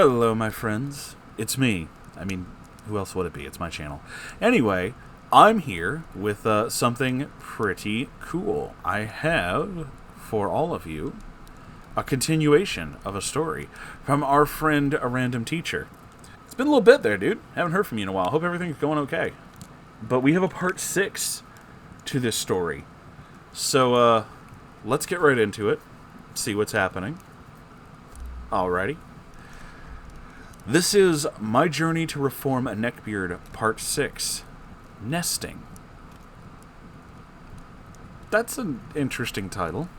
Hello, my friends. It's me. I mean, who else would it be? It's my channel. Anyway, I'm here with something pretty cool. I have, for all of you, a continuation of a story from our friend, A Random Teacher. It's been a little bit there, dude. Haven't heard from you in a while. Hope everything's going okay. But we have a part 6 to this story. So, let's get right into it. See what's happening. Alrighty. This is My Journey to Reform a Neckbeard, Part 6. Nesting. That's an interesting title.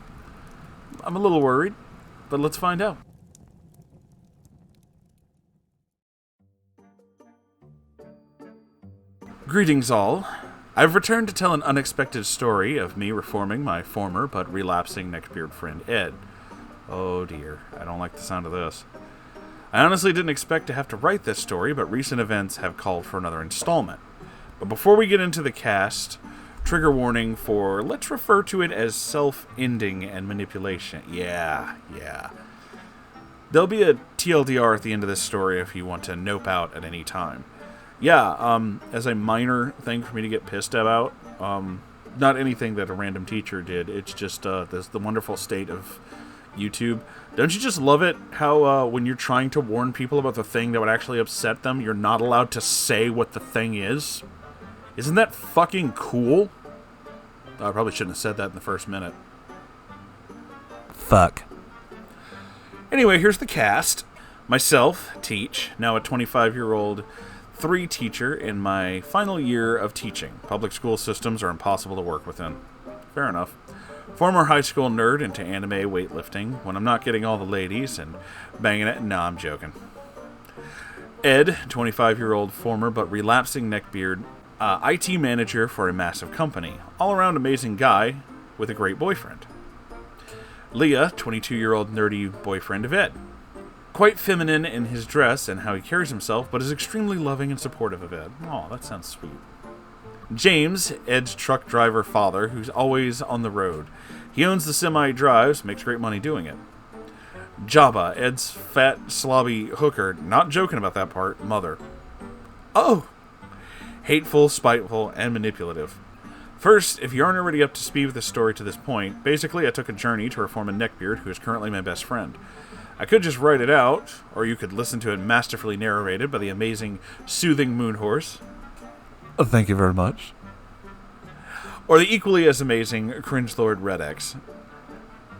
I'm a little worried, but let's find out. Greetings all. I've returned to tell an unexpected story of me reforming my former but relapsing neckbeard friend Ed. Oh dear, I don't like the sound of this. I honestly didn't expect to have to write this story, but recent events have called for another installment. But before we get into the cast, trigger warning for, let's refer to it as self-ending and manipulation. Yeah. There'll be a TLDR at the end of this story if you want to nope out at any time. As a minor thing for me to get pissed about, not anything that A Random Teacher did, it's just the wonderful state of YouTube. Don't you just love it how when you're trying to warn people about the thing that would actually upset them, you're not allowed to say what the thing is? Isn't that fucking cool? I probably shouldn't have said that in the first minute. Fuck. Anyway, here's the cast. Myself, Teach, now a 25-year-old 3 teacher in my final year of teaching. Public school systems are impossible to work within. Fair enough. Former high school nerd into anime weightlifting when I'm not getting all the ladies and banging it. No, I'm joking. Ed, 25-year-old former but relapsing neckbeard, IT manager for a massive company. All-around amazing guy with a great boyfriend. Leah, 22-year-old nerdy boyfriend of Ed. Quite feminine in his dress and how he carries himself, but is extremely loving and supportive of Ed. Aw, that sounds sweet. James, Ed's truck driver father, who's always on the road. He owns the semi he drives, makes great money doing it. Jabba, Ed's fat, slobby hooker, not joking about that part, mother. Oh! Hateful, spiteful, and manipulative. First, if you aren't already up to speed with the story to this point, basically I took a journey to reform a neckbeard who is currently my best friend. I could just write it out, or you could listen to it masterfully narrated by the amazing, soothing Moonhorse. Oh, thank you very much. Or the equally as amazing Cringe Lord Redex.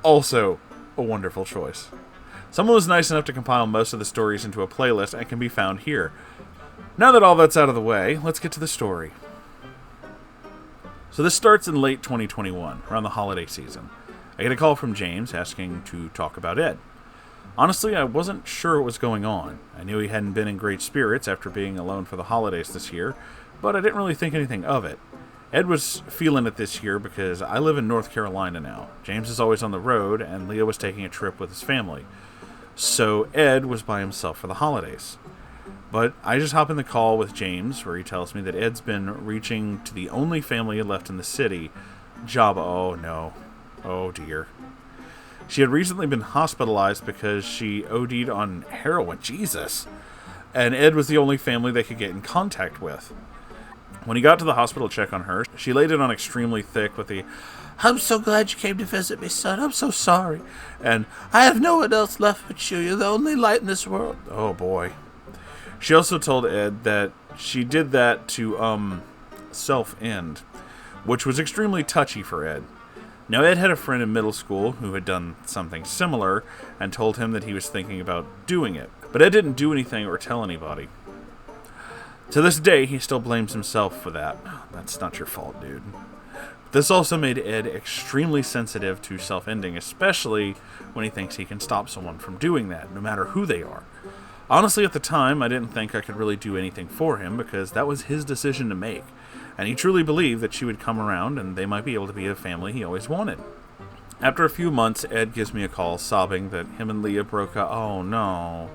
Also a wonderful choice. Someone was nice enough to compile most of the stories into a playlist and can be found here. Now that all that's out of the way, let's get to the story. So this starts in late 2021, around the holiday season. I get a call from James asking to talk about Ed. Honestly, I wasn't sure what was going on. I knew he hadn't been in great spirits after being alone for the holidays this year, but I didn't really think anything of it. Ed was feeling it this year because I live in North Carolina now. James is always on the road, and Leah was taking a trip with his family. So Ed was by himself for the holidays. But I just hop in the call with James, where he tells me that Ed's been reaching to the only family left in the city, Jabba. Oh no. Oh dear. She had recently been hospitalized because she OD'd on heroin. Jesus. And Ed was the only family they could get in contact with. When he got to the hospital to check on her, she laid it on extremely thick with the, "I'm so glad you came to visit me, son. I'm so sorry. And I have no one else left but you. You're the only light in this world." Oh boy. She also told Ed that she did that to, self-end, which was extremely touchy for Ed. Now, Ed had a friend in middle school who had done something similar and told him that he was thinking about doing it. But Ed didn't do anything or tell anybody. To this day, he still blames himself for that. That's not your fault, dude. This also made Ed extremely sensitive to self-ending, especially when he thinks he can stop someone from doing that, no matter who they are. Honestly, at the time, I didn't think I could really do anything for him because that was his decision to make. And he truly believed that she would come around and they might be able to be a family he always wanted. After a few months, Ed gives me a call sobbing that him and Leah broke up. Oh no.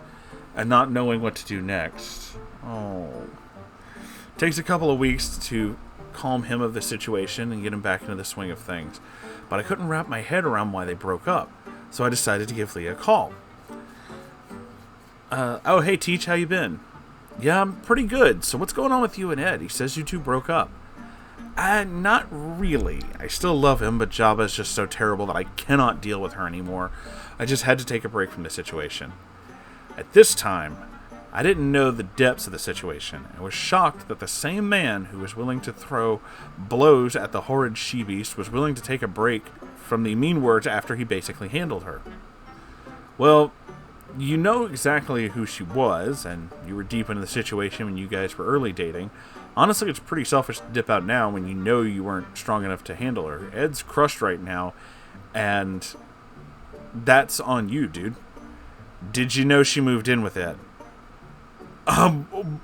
And not knowing what to do next. Oh. Takes a couple of weeks to calm him of the situation and get him back into the swing of things. But I couldn't wrap my head around why they broke up, so I decided to give Leah a call. Oh, hey, Teach, how you been? Yeah, I'm pretty good. So what's going on with you and Ed? He says you two broke up. Not really. I still love him, but Jabba is just so terrible that I cannot deal with her anymore. I just had to take a break from the situation. At this time, I didn't know the depths of the situation, and was shocked that the same man who was willing to throw blows at the horrid she-beast was willing to take a break from the mean words after he basically handled her. Well, you know exactly who she was, and you were deep into the situation when you guys were early dating. Honestly, it's pretty selfish to dip out now when you know you weren't strong enough to handle her. Ed's crushed right now, and that's on you, dude. Did you know she moved in with Ed?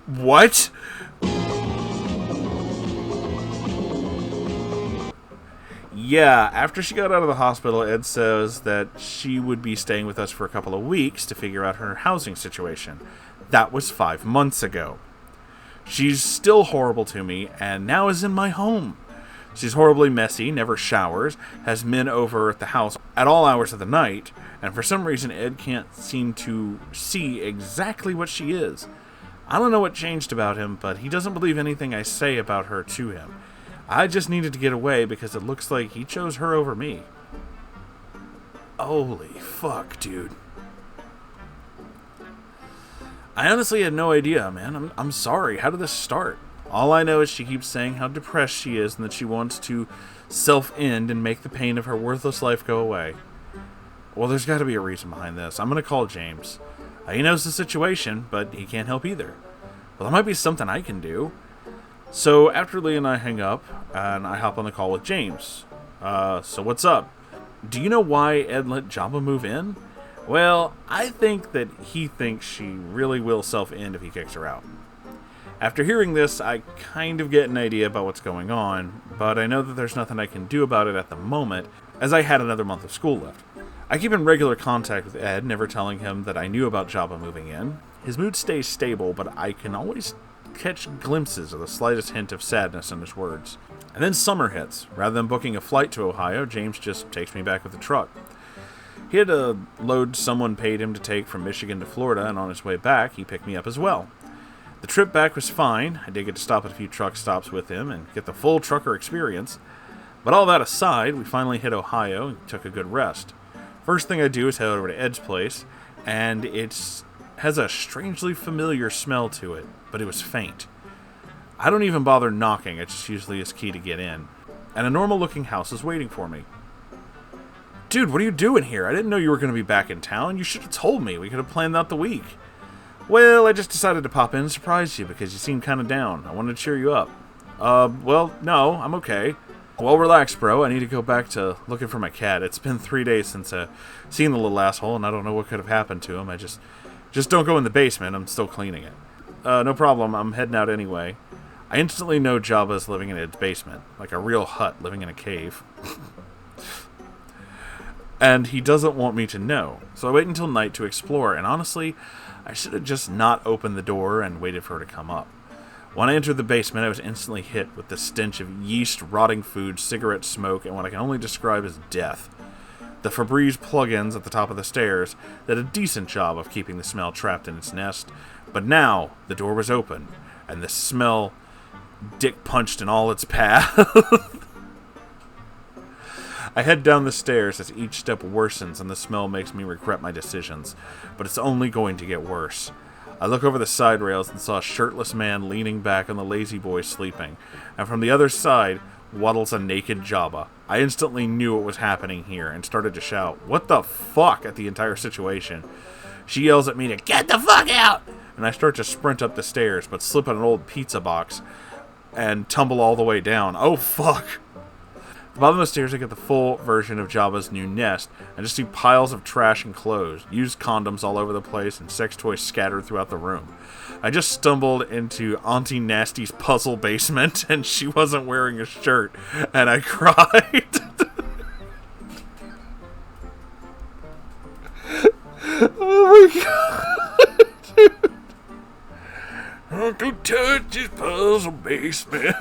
What? Yeah, after she got out of the hospital, Ed says that she would be staying with us for a couple of weeks to figure out her housing situation. That was 5 months ago. She's still horrible to me, and now is in my home. She's horribly messy, never showers, has men over at the house at all hours of the night, and for some reason Ed can't seem to see exactly what she is. I don't know what changed about him, but he doesn't believe anything I say about her to him. I just needed to get away because it looks like he chose her over me. Holy fuck, dude. I honestly had no idea, man. I'm sorry. How did this start? All I know is she keeps saying how depressed she is and that she wants to self-end and make the pain of her worthless life go away. Well, there's got to be a reason behind this. I'm going to call James. He knows the situation, but he can't help either. Well, there might be something I can do. So after Lee and I hang up, and I hop on the call with James. So what's up? Do you know why Ed let Jabba move in? Well, I think that he thinks she really will self-end if he kicks her out. After hearing this, I kind of get an idea about what's going on, but I know that there's nothing I can do about it at the moment, as I had another month of school left. I keep in regular contact with Ed, never telling him that I knew about Jabba moving in. His mood stays stable, but I can always catch glimpses of the slightest hint of sadness in his words. And then summer hits. Rather than booking a flight to Ohio, James just takes me back with the truck. He had a load someone paid him to take from Michigan to Florida, and on his way back, he picked me up as well. The trip back was fine. I did get to stop at a few truck stops with him and get the full trucker experience. But all that aside, we finally hit Ohio and took a good rest. First thing I do is head over to Ed's place, and it has a strangely familiar smell to it, but it was faint. I don't even bother knocking, I just use Leah's key to get in. And a normal-looking house is waiting for me. Dude, what are you doing here? I didn't know you were going to be back in town. You should have told me. We could have planned out the week. Well, I just decided to pop in and surprise you because you seem kind of down. I wanted to cheer you up. Well, no, I'm okay. Well, relax, bro. I need to go back to looking for my cat. It's been 3 days since seen the little asshole, and I don't know what could have happened to him. I just don't go in the basement. I'm still cleaning it. No problem. I'm heading out anyway. I instantly know Jabba's living in Ed's basement, like a real hut living in a cave. And he doesn't want me to know. So I wait until night to explore, and honestly, I should have just not opened the door and waited for her to come up. When I entered the basement, I was instantly hit with the stench of yeast, rotting food, cigarette smoke, and what I can only describe as death. The Febreze plug-ins at the top of the stairs did a decent job of keeping the smell trapped in its nest, but now the door was open, and the smell dick punched in all its path. I head down the stairs as each step worsens and the smell makes me regret my decisions, but it's only going to get worse. I look over the side rails and saw a shirtless man leaning back on the lazy boy sleeping, and from the other side waddles a naked Jabba. I instantly knew what was happening here and started to shout, "What the fuck?" at the entire situation. She yells at me to get the fuck out, and I start to sprint up the stairs, but slip on an old pizza box and tumble all the way down. Oh fuck! At the bottom of the stairs, I get the full version of Jabba's new nest, and just see piles of trash and clothes, used condoms all over the place, and sex toys scattered throughout the room. I just stumbled into Auntie Nasty's puzzle basement, and she wasn't wearing a shirt, and I cried. Oh my god, dude. Don't touch his puzzle basement.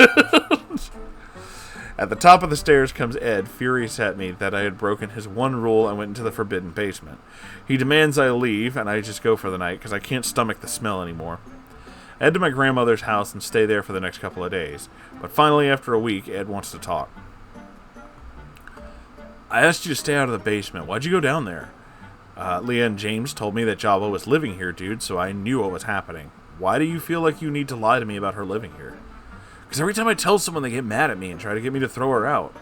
At the top of the stairs comes Ed, furious at me that I had broken his one rule and went into the forbidden basement. He demands I leave, and I just go for the night because I can't stomach the smell anymore. I head to my grandmother's house and stay there for the next couple of days. But finally, after a week, Ed wants to talk. I asked you to stay out of the basement. Why'd you go down there? Leah and James told me that Java was living here, dude, so I knew what was happening. Why do you feel like you need to lie to me about her living here? Because every time I tell someone, they get mad at me and try to get me to throw her out.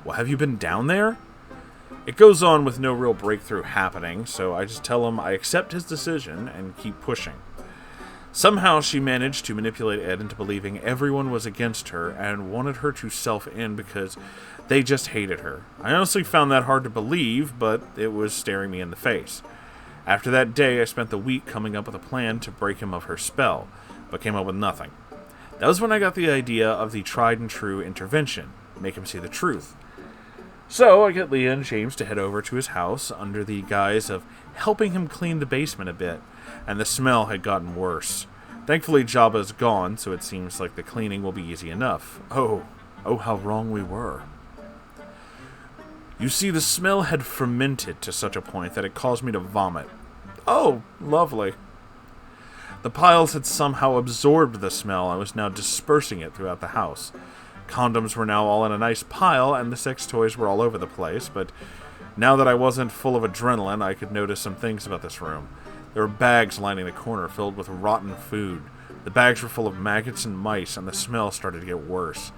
Well, have you been down there? It goes on with no real breakthrough happening, so I just tell him I accept his decision and keep pushing. Somehow she managed to manipulate Ed into believing everyone was against her and wanted her to self-in because they just hated her. I honestly found that hard to believe, but it was staring me in the face. After that day, I spent the week coming up with a plan to break him of her spell, but came up with nothing. That was when I got the idea of the tried-and-true intervention, make him see the truth. So I get Leah and James to head over to his house under the guise of helping him clean the basement a bit, and the smell had gotten worse. Thankfully, Jabba's gone, so it seems like the cleaning will be easy enough. Oh, how wrong we were. You see, the smell had fermented to such a point that it caused me to vomit. Oh, lovely. The piles had somehow absorbed the smell and was now dispersing it throughout the house. Condoms were now all in a nice pile, and the sex toys were all over the place, but now that I wasn't full of adrenaline, I could notice some things about this room. There were bags lining the corner filled with rotten food. The bags were full of maggots and mice, and the smell started to get worse.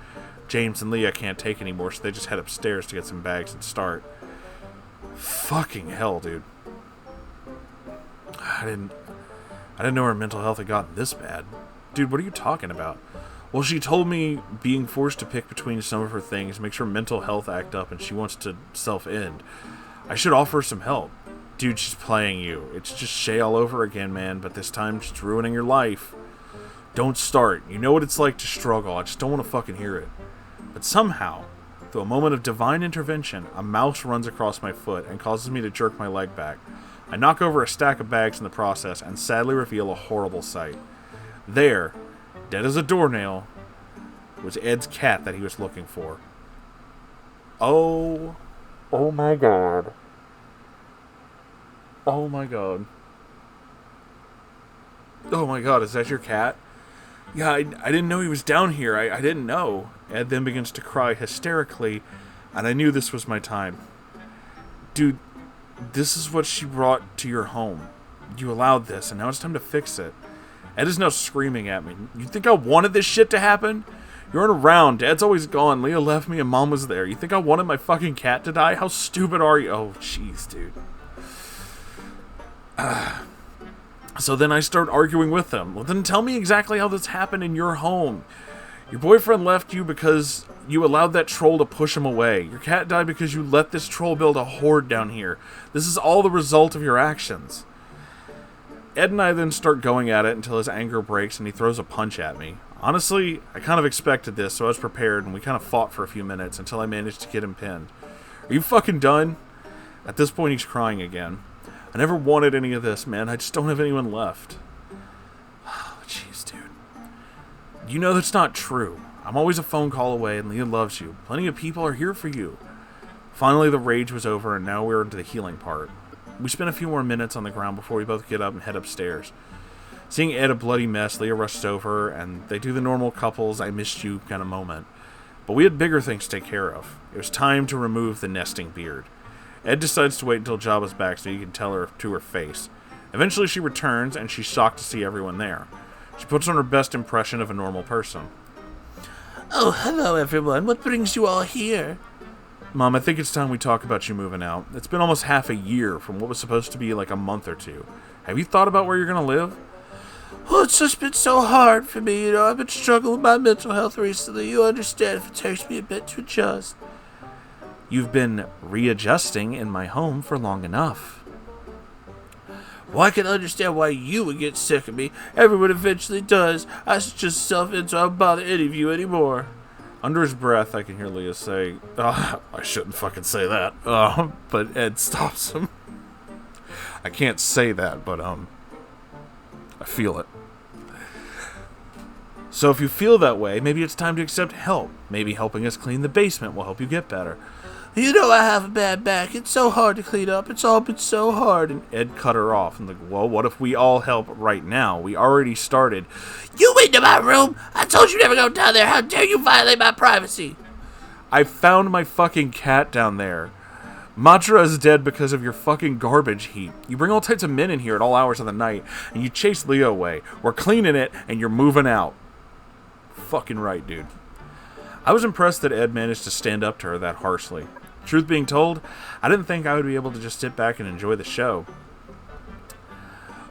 James and Leah can't take anymore, so they just head upstairs to get some bags and start. Fucking hell, dude. I didn't know her mental health had gotten this bad. Dude, what are you talking about? Well, she told me being forced to pick between some of her things makes her mental health act up and she wants to self-end. I should offer her some help. Dude, she's playing you. It's just Shay all over again, man, but this time she's ruining your life. Don't start. You know what it's like to struggle. I just don't want to fucking hear it. But somehow, through a moment of divine intervention, a mouse runs across my foot and causes me to jerk my leg back. I knock over a stack of bags in the process and sadly reveal a horrible sight. There, dead as a doornail, was Ed's cat that he was looking for. Oh my god. Oh my god. Oh my god, is that your cat? Yeah, I didn't know he was down here. I didn't know. Ed then begins to cry hysterically, and I knew this was my time. Dude, this is what she brought to your home. You allowed this, and now it's time to fix it. Ed is now screaming at me. You think I wanted this shit to happen? You weren't around. Dad's always gone. Leah left me and Mom was there. You think I wanted my fucking cat to die? How stupid are you? Oh, jeez, dude. So then I start arguing with them. Well, then tell me exactly how this happened in your home. Your boyfriend left you because you allowed that troll to push him away. Your cat died because you let this troll build a horde down here. This is all the result of your actions. Ed and I then start going at it until his anger breaks and he throws a punch at me. Honestly, I kind of expected this, so I was prepared, and we kind of fought for a few minutes until I managed to get him pinned. Are you fucking done? At this point, he's crying again. I never wanted any of this, man. I just don't have anyone left. Oh, jeez, dude. You know that's not true. I'm always a phone call away, and Leah loves you. Plenty of people are here for you. Finally, the rage was over, and now we're into the healing part. We spent a few more minutes on the ground before we both get up and head upstairs. Seeing Ed a bloody mess, Leah rushes over, and they do the normal couples I missed you kind of moment. But we had bigger things to take care of. It was time to remove the nesting beard. Ed decides to wait until Jabba's back so he can tell her to her face. Eventually she returns, and she's shocked to see everyone there. She puts on her best impression of a normal person. Oh, hello everyone. What brings you all here? Mom, I think it's time we talk about you moving out. It's been almost half a year from what was supposed to be like a month or two. Have you thought about where you're going to live? Oh, it's just been so hard for me, I've been struggling with my mental health recently. You understand if it takes me a bit to adjust. You've been readjusting in my home for long enough. Well, I can understand why you would get sick of me. Everyone eventually does. I should just self-in so I don't bother any of you anymore. Under his breath, I can hear Leah say, I shouldn't fucking say that. But Ed stops him. I can't say that, but, I feel it. So if you feel that way, maybe it's time to accept help. Maybe helping us clean the basement will help you get better. You know I have a bad back. It's so hard to clean up. It's all been so hard. And Ed cut her off and like, well, what if we all help right now? We already started. You went to my room. I told you never go down there. How dare you violate my privacy? I found my fucking cat down there. Matra is dead because of your fucking garbage heap. You bring all types of men in here at all hours of the night, and you chase Leo away. We're cleaning it, and you're moving out. Fucking right, dude. I was impressed that Ed managed to stand up to her that harshly. Truth being told, I didn't think I would be able to just sit back and enjoy the show.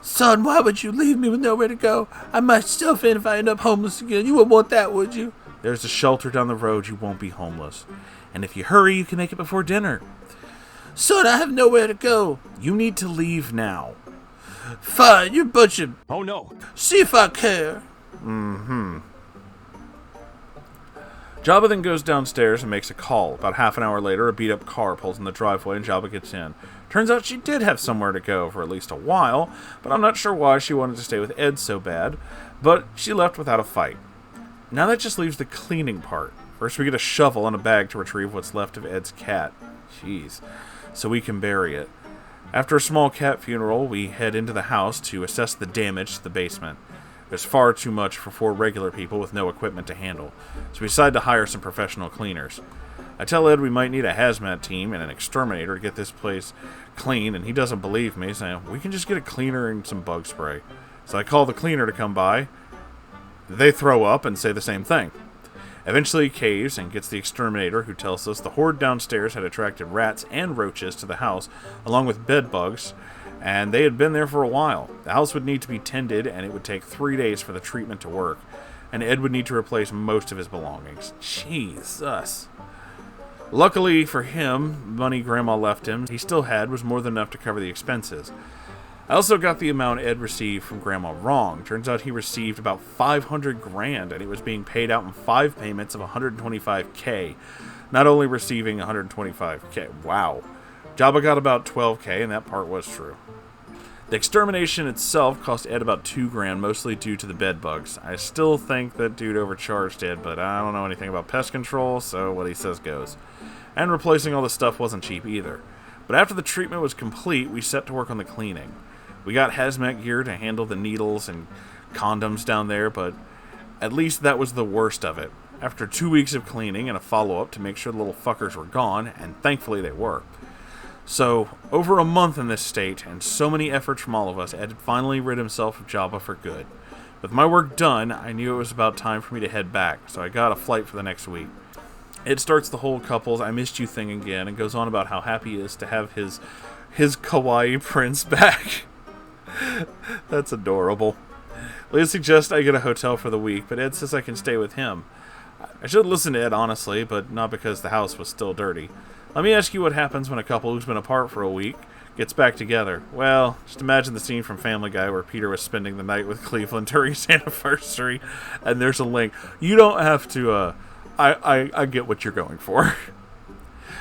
Son, why would you leave me with nowhere to go? I myself in if I end up homeless again. You wouldn't want that, would you? There's a shelter down the road. You won't be homeless. And if you hurry, you can make it before dinner. Son, I have nowhere to go. You need to leave now. Fine, you're butchered. Oh no. See if I care. Jabba then goes downstairs and makes a call. About half an hour later, a beat-up car pulls in the driveway and Jabba gets in. Turns out she did have somewhere to go for at least a while, but I'm not sure why she wanted to stay with Ed so bad. But she left without a fight. Now that just leaves the cleaning part. First we get a shovel and a bag to retrieve what's left of Ed's cat. Jeez. So we can bury it. After a small cat funeral, we head into the house to assess the damage to the basement. There's far too much for 4 regular people with no equipment to handle, so we decide to hire some professional cleaners. I tell Ed we might need a hazmat team and an exterminator to get this place clean, and he doesn't believe me, saying we can just get a cleaner and some bug spray. So I call the cleaner to come by. They throw up and say the same thing. Eventually he caves and gets the exterminator, who tells us the horde downstairs had attracted rats and roaches to the house, along with bed bugs, and they had been there for a while. The house would need to be tended, and it would take 3 days for the treatment to work, and Ed would need to replace most of his belongings. Jesus. Luckily for him, money Grandma left him, he still had, was more than enough to cover the expenses. I also got the amount Ed received from Grandma wrong. Turns out he received about $500,000, and it was being paid out in 5 payments of $125K. Not only receiving $125K, wow. Jabba got about $12K, and that part was true. The extermination itself cost Ed about $2,000, mostly due to the bed bugs. I still think that dude overcharged Ed, but I don't know anything about pest control, so what he says goes. And replacing all the stuff wasn't cheap either. But after the treatment was complete, we set to work on the cleaning. We got hazmat gear to handle the needles and condoms down there, but at least that was the worst of it. After 2 weeks of cleaning and a follow-up to make sure the little fuckers were gone, and thankfully they were. So, over a month in this state, and so many efforts from all of us, Ed had finally rid himself of Jabba for good. With my work done, I knew it was about time for me to head back, so I got a flight for the next week. Ed starts the whole couple's "I missed you" thing again, and goes on about how happy he is to have his kawaii prince back. That's adorable. Leah suggests I get a hotel for the week, but Ed says I can stay with him. I should listen to Ed, honestly, but not because the house was still dirty. Let me ask you what happens when a couple who's been apart for a week gets back together. Well, just imagine the scene from Family Guy where Peter was spending the night with Cleveland during his anniversary, and there's a link. You don't have to, I get what you're going for.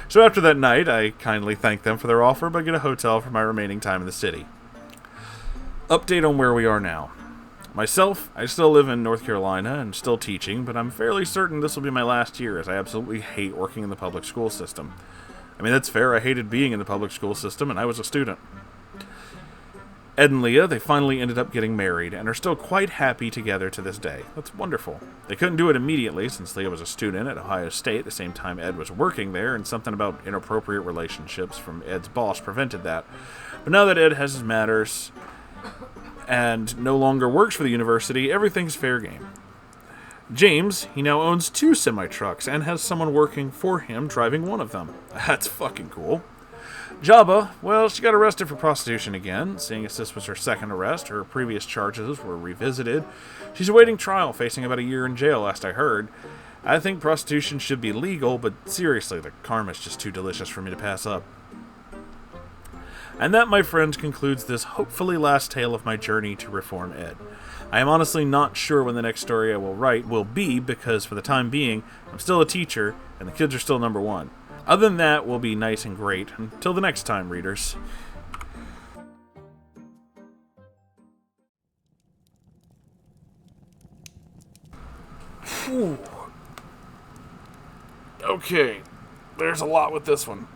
So after that night, I kindly thank them for their offer, but get a hotel for my remaining time in the city. Update on where we are now. Myself, I still live in North Carolina and still teaching, but I'm fairly certain this will be my last year, as I absolutely hate working in the public school system. I mean, that's fair. I hated being in the public school system, and I was a student. Ed and Leah, they finally ended up getting married, and are still quite happy together to this day. That's wonderful. They couldn't do it immediately, since Leah was a student at Ohio State at the same time Ed was working there, and something about inappropriate relationships from Ed's boss prevented that. But now that Ed has his matters and no longer works for the university, everything's fair game. James, he now owns 2 semi-trucks and has someone working for him driving one of them. That's fucking cool. Jabba, well, she got arrested for prostitution again. Seeing as this was her second arrest, her previous charges were revisited. She's awaiting trial, facing about a year in jail, last I heard. I think prostitution should be legal, but seriously, the karma's just too delicious for me to pass up. And that, my friends, concludes this hopefully last tale of my journey to reform Ed. I am honestly not sure when the next story I will write will be, because for the time being, I'm still a teacher, and the kids are still number one. Other than that, we'll be nice and great. Until the next time, readers. Whew. Okay, there's a lot with this one.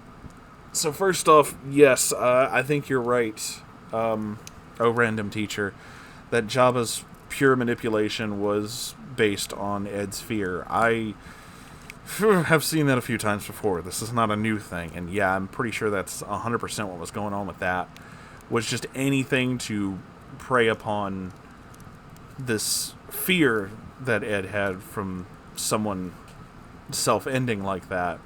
So first off, yes, I think you're right, random teacher, that Jabba's pure manipulation was based on Ed's fear. I have seen that a few times before. This is not a new thing, and yeah, I'm pretty sure that's 100% what was going on with that. Was just anything to prey upon this fear that Ed had from someone self-ending like that,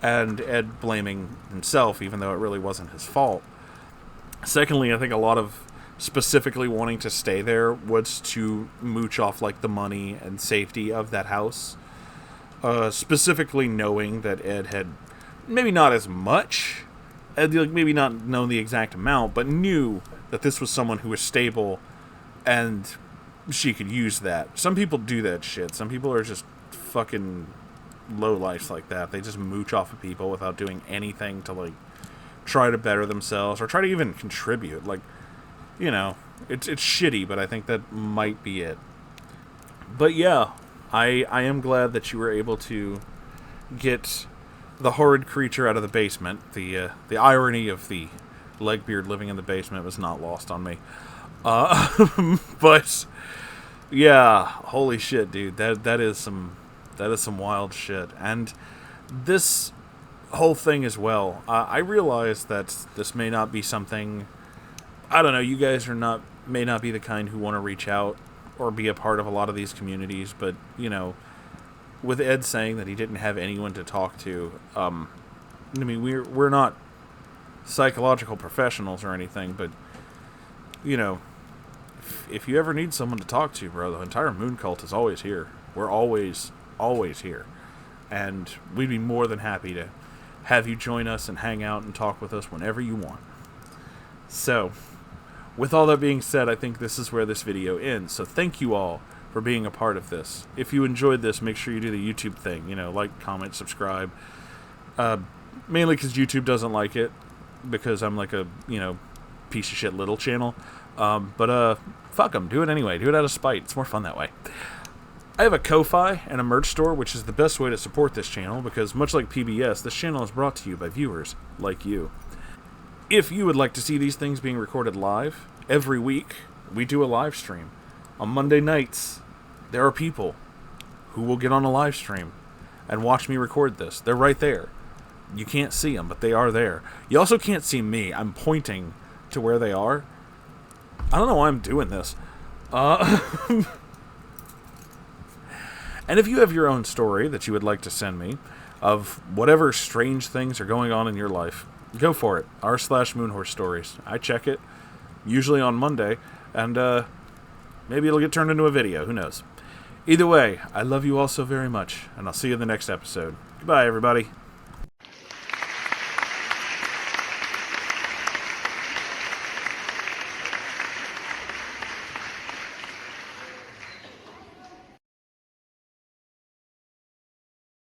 and Ed blaming himself, even though it really wasn't his fault. Secondly, I think a lot of specifically wanting to stay there was to mooch off like the money and safety of that house. Specifically knowing that Ed had maybe not as much, maybe not known the exact amount, but knew that this was someone who was stable and she could use that. Some people do that shit. Some people are just fucking lowlifes like that. They just mooch off of people without doing anything to, like, try to better themselves or try to even contribute. Like, you know, it's shitty, but I think that might be it. But yeah, I am glad that you were able to get the horrid creature out of the basement. The irony of the Neckbeard living in the basement was not lost on me. But yeah, holy shit, dude. That is some wild shit. And this whole thing as well, I realize that this may not be something, I don't know, you guys may not be the kind who want to reach out or be a part of a lot of these communities, but, you know, with Ed saying that he didn't have anyone to talk to, I mean, we're not psychological professionals or anything, but, you know, if you ever need someone to talk to, bro, the entire Moon Cult is always here. We're always here. And we'd be more than happy to have you join us and hang out and talk with us whenever you want. So, with all that being said, I think this is where this video ends. So thank you all for being a part of this. If you enjoyed this, make sure you do the YouTube thing. You know, like, comment, subscribe. Mainly because YouTube doesn't like it. Because I'm like a, you know, piece of shit little channel. But fuck them. Do it anyway. Do it out of spite. It's more fun that way. I have a Ko-Fi and a merch store, which is the best way to support this channel, because much like PBS, this channel is brought to you by viewers like you. If you would like to see these things being recorded live, every week we do a live stream. On Monday nights, there are people who will get on a live stream and watch me record this. They're right there. You can't see them, but they are there. You also can't see me. I'm pointing to where they are. I don't know why I'm doing this. And if you have your own story that you would like to send me of whatever strange things are going on in your life, go for it. r/Moonhorse stories. I check it, usually on Monday, and maybe it'll get turned into a video. Who knows? Either way, I love you all so very much, and I'll see you in the next episode. Goodbye, everybody.